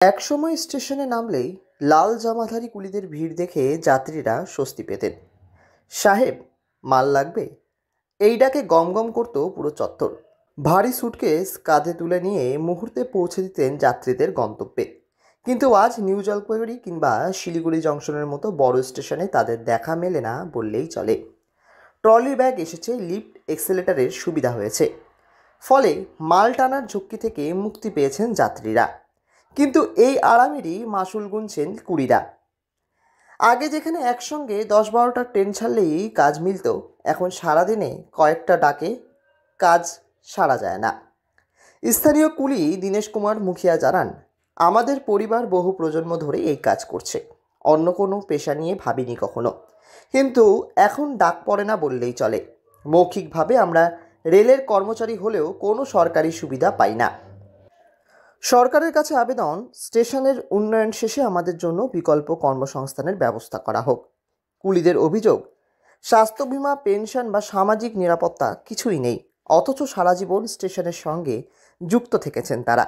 একসময় স্টেশনে নামলেই লাল জামাধারী কুলিদের ভিড় দেখে যাত্রীরা স্বস্তি পেতেন। সাহেব, মাল লাগবে? এই ডাকে গমগম করত পুরো চত্বর। ভারী সুটকেস কাঁধে তুলে নিয়ে মুহূর্তে পৌঁছে দিতেন যাত্রীদের গন্তব্যে। কিন্তু আজ নিউ জলপাইগুড়ি কিংবা শিলিগুড়ি জংশনের মতো বড় স্টেশনে তাদের দেখা মেলে না বললেই চলে। ট্রলি ব্যাগ এসেছে, লিফট এক্সেলেটারের সুবিধা হয়েছে, ফলে মাল টানার ঝক্কি থেকে মুক্তি পেয়েছেন যাত্রীরা। কিন্তু এই আরামেরই মাসুল গুনছেন কুড়িরা। আগে যেখানে একসঙ্গে 10-12টা ট্রেন ছাড়লেই কাজ মিলত, এখন সারাদিনে কয়েকটা ডাকে কাজ সারা যায় না। স্থানীয় কুলি দীনেশ কুমার মুখিয়া জানান, আমাদের পরিবার বহু প্রজন্ম ধরে এই কাজ করছে, অন্য কোনো পেশা নিয়ে ভাবিনি কখনো, কিন্তু এখন ডাক পড়ে না বললেই চলে। মৌখিকভাবে আমরা রেলের কর্মচারী হলেও কোনো সরকারি সুবিধা পাই না। সরকারের কাছে আবেদন, স্টেশনের উন্নয়ন শেষে আমাদের জন্য বিকল্প কর্মসংস্থানের ব্যবস্থা করা হোক। কুলিদের অভিযোগ, স্বাস্থ্য বীমা, পেনশন বা সামাজিক নিরাপত্তা কিছুই নেই, অথচ সারা জীবন স্টেশনের সঙ্গে যুক্ত থেকেছেন তারা।